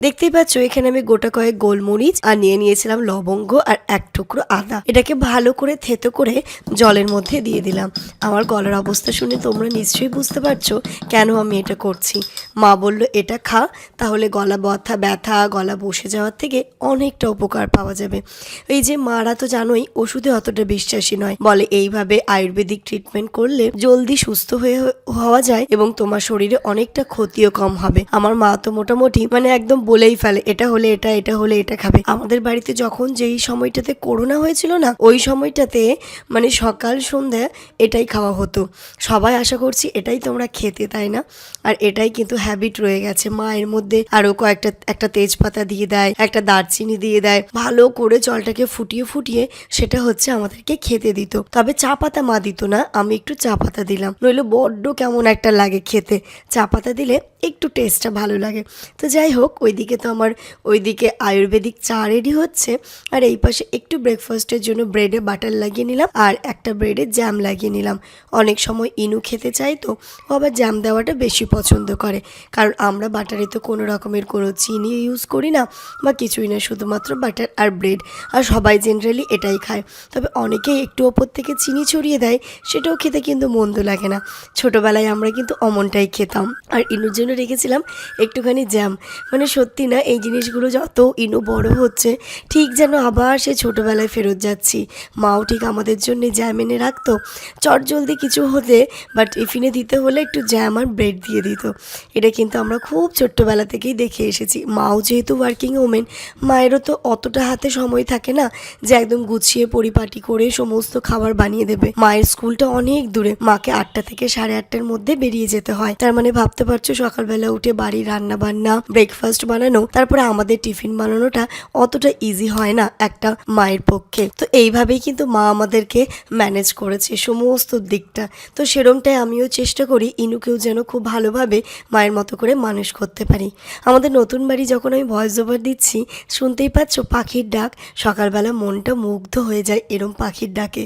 দেখতেই পাচ্ছ এখানে আমি গোটা কয়েক গোলমরিচ আর নিয়েছিলাম লবঙ্গ আর এক টুকরো আদা। এটাকে ভালো করে থেতো করে জলের মধ্যে দিয়ে দিলাম। আমার গলার অবস্থা শুনে তোমরা নিশ্চয়ই বুঝতে পারছো কেন আমি এটা করছি। মা বলল এটা খা, তাহলে গলা ব্যথা গলা বসে যাওয়ার থেকে অনেকটা উপকার পাওয়া যাবে। এই যে মারা তো জানোই ওষুধে অতটা বিশ্বাসী নয়, বলে এইভাবে আয়ুর্বেদিক ট্রিটমেন্ট করলে জলদি সুস্থ হওয়া যায় এবং তোমার শরীরে অনেকটা ক্ষতিও কম হবে। আমার মা তো মোটামুটি একদম বলেই ফেলে এটা হলে এটা খাবে। আমাদের বাড়িতে যখন যেই সময়টাতে করোনা হয়েছিল না, ওই সময়টাতে সকাল সন্ধ্যা এটাই খাওয়া হতো। সবাই আশা করছি এটাই তোমরা খেতে, তাই না? আর এটাই কিন্তু হ্যাবিট রয়ে গেছে। মা এর মধ্যে আরো একটা তেজপাতা দিয়ে দেয়, একটা দারচিনি দিয়ে দেয়, ভালো করে জলটাকে ফুটিয়ে সেটা হচ্ছে আমাদেরকে খেতে দিত। তবে চা পাতা মা দিত না, আমি একটু চা পাতা দিলাম, নইলে বড্ড কেমন একটা লাগে খেতে। চা পাতা দিলে একটু টেস্টটা ভালো লাগে। তো যাই হোক, ওইদিকে আয়ুর্বেদিক চা রেডি হচ্ছে, আর এই পাশে একটু ব্রেকফাস্টের জন্য ব্রেডে বাটার লাগিয়ে নিলাম আর একটা ব্রেডে জ্যাম লাগিয়ে নিলাম। অনেক সময় ইনু খেতে চাই, তো ও আবার জ্যাম দেওয়াটা বেশি পছন্দ করে, কারণ আমরা বাটারে তো কোনো রকমের কোনো চিনি ইউজ করি না বা কিছুই না, শুধুমাত্র বাটার আর ব্রেড। আর সবাই জেনারেলি এটাই খায়। তবে অনেকেই একটু ওপর থেকে চিনি ছড়িয়ে দেয়, সেটাও খেতে কিন্তু মন্দ লাগে না। ছোটোবেলায় আমরা কিন্তু অমনটাই খেতাম। আর ইনুর জন্য রেখেছিলাম একটুখানি জ্যাম। সত্যি না, এই জিনিসগুলো যত ইনু বড় হচ্ছে ঠিক যেন আবার সে ছোটোবেলায় ফেরত যাচ্ছি। মাও ঠিক আমাদের জন্য জ্যাম এনে রাখতো, চটজলদি কিছু হতে বা টিফিনে দিতে হলে একটু জ্যাম আর ব্রেড দিয়ে দিত। এটা কিন্তু আমরা খুব ছোট্টবেলা থেকেই দেখে এসেছি। মাও যেহেতু ওয়ার্কিং ওমেন, মায়েরও তো অতটা হাতে সময় থাকে না যে একদম গুছিয়ে পরিপাটি করে সমস্ত খাবার বানিয়ে দেবে। মায়ের স্কুলটা অনেক দূরে, মাকে 8টা থেকে 8:30টার মধ্যে বেরিয়ে যেতে হয়। তার ভাবতে পারছো সকালবেলা উঠে বাড়ির রান্না বান্না, ব্রেকফাস্ট বানানো, তারপরে আমাদের টিফিন বানানোটা অতটা ইজি হয় না একটা মায়ের পক্ষে। তো এইভাবেই কিন্তু মা আমাদেরকে ম্যানেজ করেছে সমস্ত দিকটা। তো সেরমটাই আমিও চেষ্টা করি ইনুকেও যেন খুব ভালোভাবে মায়ের মতো করে মানুষ করতে পারি। আমাদের নতুন বাড়ি যখন আমি ভয়েস ওভার দিচ্ছি, শুনতেই পাচ্ছ পাখির ডাক। সকালবেলা মনটা মুগ্ধ হয়ে যায় এরম পাখির ডাকে।